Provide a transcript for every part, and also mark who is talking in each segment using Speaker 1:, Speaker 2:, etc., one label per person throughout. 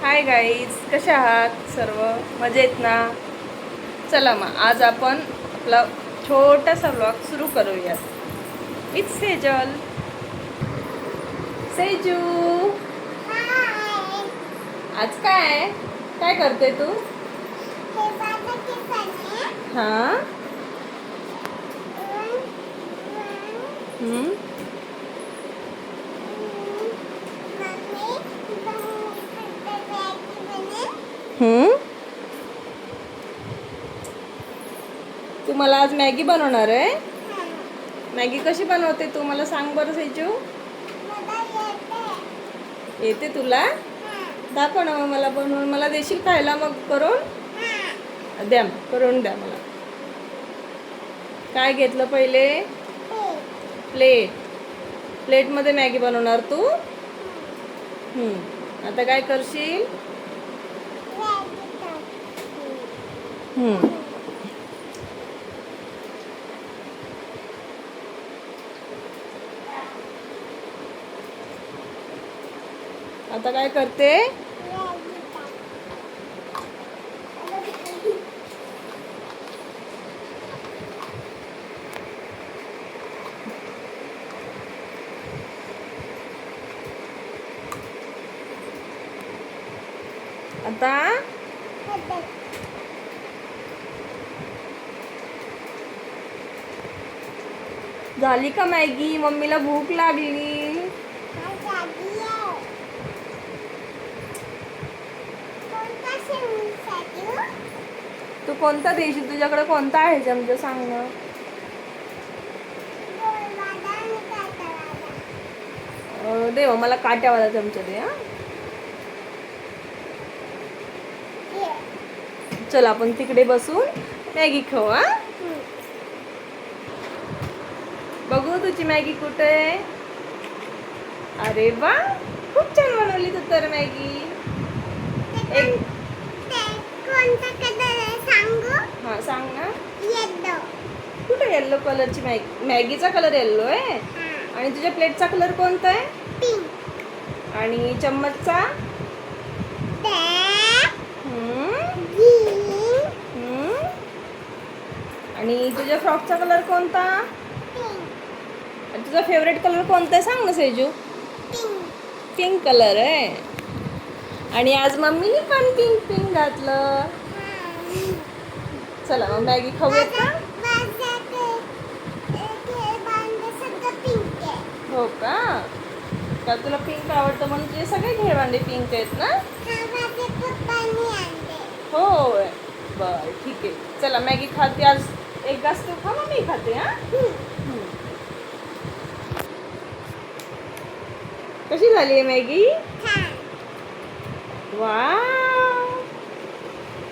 Speaker 1: Hi guys, कसे आहात सर्व? मजेत ना? चला मग आज आपण आपला छोटासा व्लॉग सुरू करूयात. इट्स सेजल. सेजू, आज काय काय करते तू? हां. हम्म. हम्म. तू मला आज मॅगी बनवणार आहे? मॅगी कशी बनवते तू मला सांग बरं सेजू. येते तुला? दाखव ना मग मला बनवून. मला देशील खायला मग करून? द्या, करून द्या मला. काय घेतलं पहिले? प्लेट. प्लेटमध्ये मॅगी बनवणार तू? आता काय करशील? आता काय करते? आता झाली का मॅगी? मम्मीला भूक लागली. तू कोणता देशील? तुझ्याकडे कोणता आहे चमचा सांग ना. दे मला काट्यावाला चमचा दे. हा, चल आपण तिकडे बसून मॅगी खाऊ. हा, बघू तुझी मॅगी कुठे आहे. अरे वा, खूप छान बनवली तू तर मॅगी. एक
Speaker 2: कोणता कलर आहे सांगू?
Speaker 1: हा सांग ना.
Speaker 2: येलो.
Speaker 1: कुठे येल्लो कलरची मॅगीचा कलर येल्लो आहे. आणि तुझ्या प्लेटचा कलर कोणता आहे?
Speaker 2: पिंक.
Speaker 1: आणि चम्मचचा?
Speaker 2: ब्लॅक.
Speaker 1: ग्रीन. आणि तुझ्या फ्रॉकचा कलर कोणता?
Speaker 2: पिंक.
Speaker 1: आणि तुझा फेवरेट कलर कोणता आहे सांग ना सेजू.
Speaker 2: पिंक.
Speaker 1: पिंक कलर आहे. आणि आज मम्मीने पण पिंक पिंक घातलं. चला मग मॅगी खाऊयात का? हो का? का तुला पिंक आवडतं म्हणून तुझे सगळे घेरभांडे पिंक आहेत ना? होय, बर ठीक आहे. चला मॅगी खाते आज. एक घास तू खा, मग मी खाते. हा, कशी झाली आहे मॅगी? वाव,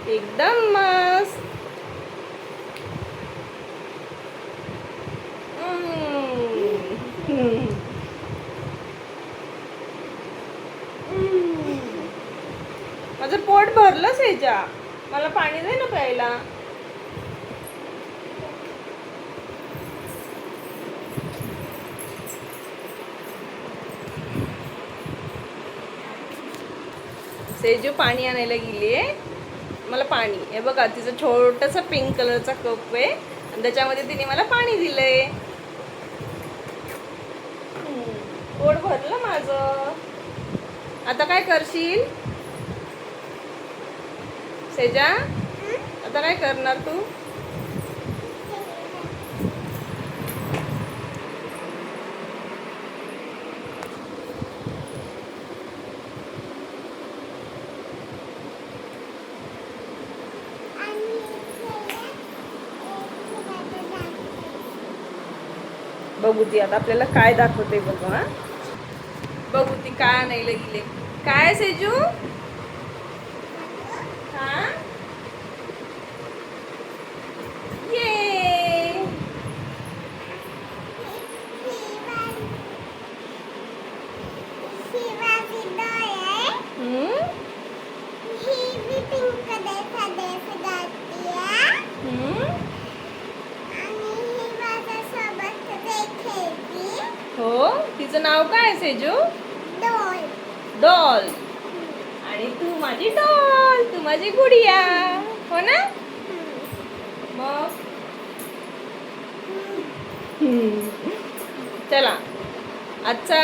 Speaker 1: एकदम मस्त. माझं पोट भरलं सेजा. मला पाणी दे ना प्यायला. सेजू पाणी आणायला गेली आहे. मला पाणी हे बघा, तिचं छोटासा पिंक कलरचा कप आहे आणि त्याच्यामध्ये तिने मला पाणी दिलंय. पोट भरलं माझं. आता काय करशील सेजा? आता काय करणार तू? बघू ती आता आपल्याला काय दाखवते. बघू. हा, बघू ती काय आणायला गेले. काय सेजू? हा, ये हो, तिचं नाव काय सेजू?
Speaker 2: डॉल.
Speaker 1: डॉल. आणि आणि तू माझी डॉल, तू माझी गुडिया, हो ना? मग चला, आजचा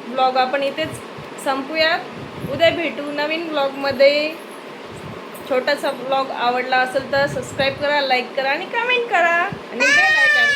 Speaker 1: ब्लॉग आपण इथेच संपूयात. उद्या भेटू नवीन ब्लॉगमध्ये. छोटासा ब्लॉग आवडला असेल तर सबस्क्राईब करा, लाईक करा आणि कमेंट करा आणि बेल आयकॉन